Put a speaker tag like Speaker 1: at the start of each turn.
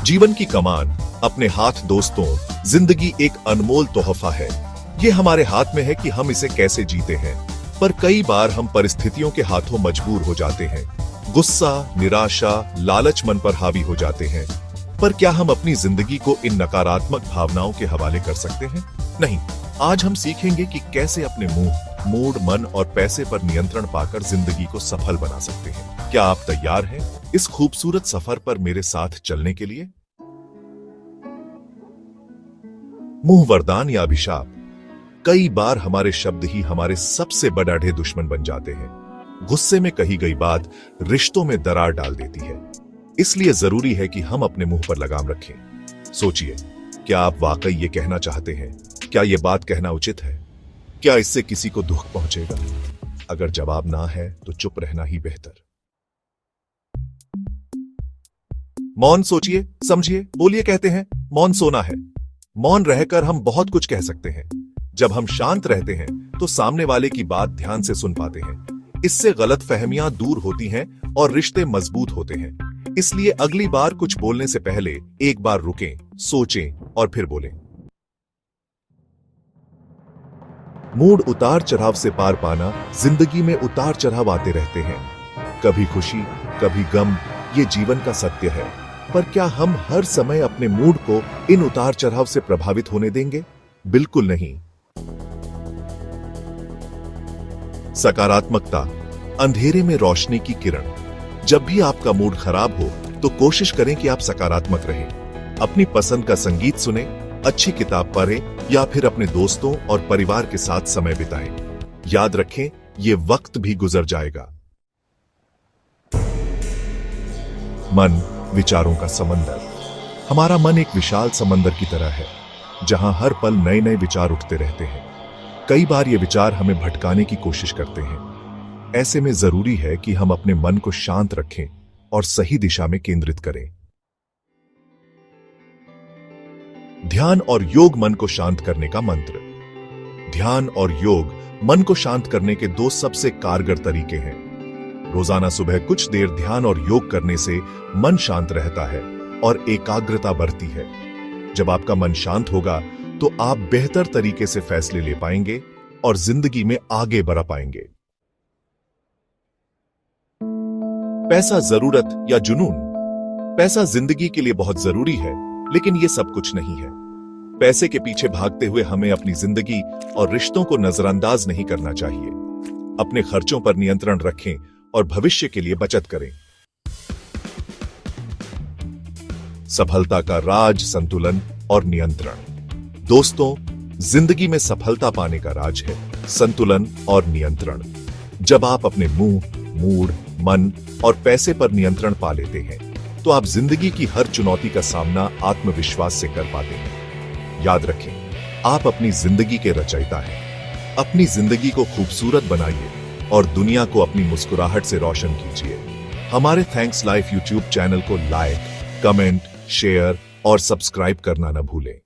Speaker 1: जीवन की कमान अपने हाथ दोस्तों, जिंदगी एक अनमोल तोहफा है। ये हमारे हाथ में है कि हम इसे कैसे जीते हैं, पर कई बार हम परिस्थितियों के हाथों मजबूर हो जाते हैं। गुस्सा, निराशा, लालच मन पर हावी हो जाते हैं। पर क्या हम अपनी जिंदगी को इन नकारात्मक भावनाओं के हवाले कर सकते हैं? नहीं। आज हम सीखेंगे कि कैसे अपने मुंह, मूड, मन और पैसे पर नियंत्रण पाकर जिंदगी को सफल बना सकते हैं। क्या आप तैयार हैं इस खूबसूरत सफर पर मेरे साथ चलने के लिए? मुंह वरदान या अभिशाप। कई बार हमारे शब्द ही हमारे सबसे बड़े दुश्मन बन जाते हैं। गुस्से में कही गई बात रिश्तों में दरार डाल देती है। इसलिए जरूरी है कि हम अपने मुंह पर लगाम रखें। सोचिए, क्या आप वाकई ये कहना चाहते हैं? क्या ये बात कहना उचित है? क्या इससे किसी को दुख पहुंचेगा? अगर जवाब ना है तो चुप रहना ही बेहतर। मौन सोचिए, समझिए, बोलिए। कहते हैं मौन सोना है। मौन रहकर हम बहुत कुछ कह सकते हैं। जब हम शांत रहते हैं तो सामने वाले की बात ध्यान से सुन पाते हैं। इससे गलतफहमियां दूर होती हैं और रिश्ते मजबूत होते हैं। इसलिए अगली बार कुछ बोलने से पहले एक बार रुकें, सोचें और फिर बोलें। मूड उतार चढ़ाव से पार पाना। जिंदगी में उतार चढ़ाव आते रहते हैं, कभी खुशी, कभी गम। ये जीवन का सत्य है। पर क्या हम हर समय अपने मूड को इन उतार चढ़ाव से प्रभावित होने देंगे? बिल्कुल नहीं। सकारात्मकता, अंधेरे में रोशनी की किरण। जब भी आपका मूड खराब हो तो कोशिश करें कि आप सकारात्मक रहें। अपनी पसंद का संगीत सुनें, अच्छी किताब पढ़ें या फिर अपने दोस्तों और परिवार के साथ समय बिताएं। याद रखें, ये वक्त भी गुजर जाएगा। मन विचारों का समंदर। हमारा मन एक विशाल समंदर की तरह है, जहां हर पल नए नए विचार उठते रहते हैं। कई बार ये विचार हमें भटकाने की कोशिश करते हैं। ऐसे में जरूरी है कि हम अपने मन को शांत रखें और सही दिशा में केंद्रित करें। ध्यान और योग मन को शांत करने का मंत्र। ध्यान और योग मन को शांत करने के दो सबसे कारगर तरीके हैं। रोजाना सुबह कुछ देर ध्यान और योग करने से मन शांत रहता है और एकाग्रता बढ़ती है। जब आपका मन शांत होगा तो आप बेहतर तरीके से फैसले ले पाएंगे और जिंदगी में आगे बढ़ पाएंगे। पैसा जरूरत या जुनून। पैसा जिंदगी के लिए बहुत जरूरी है, लेकिन यह सब कुछ नहीं है। पैसे के पीछे भागते हुए हमें अपनी जिंदगी और रिश्तों को नजरअंदाज नहीं करना चाहिए। अपने खर्चों पर नियंत्रण रखें और भविष्य के लिए बचत करें। सफलता का राज संतुलन और नियंत्रण। दोस्तों, जिंदगी में सफलता पाने का राज है संतुलन और नियंत्रण। जब आप अपने मुंह, मूड, मन और पैसे पर नियंत्रण पा लेते हैं तो आप जिंदगी की हर चुनौती का सामना आत्मविश्वास से कर पाते हैं। याद रखें, आप अपनी जिंदगी के रचयिता हैं। अपनी जिंदगी को खूबसूरत बनाइए और दुनिया को अपनी मुस्कुराहट से रोशन कीजिए। हमारे थैंक्स लाइफ यूट्यूब चैनल को लाइक, कमेंट, शेयर और सब्सक्राइब करना न भूलें।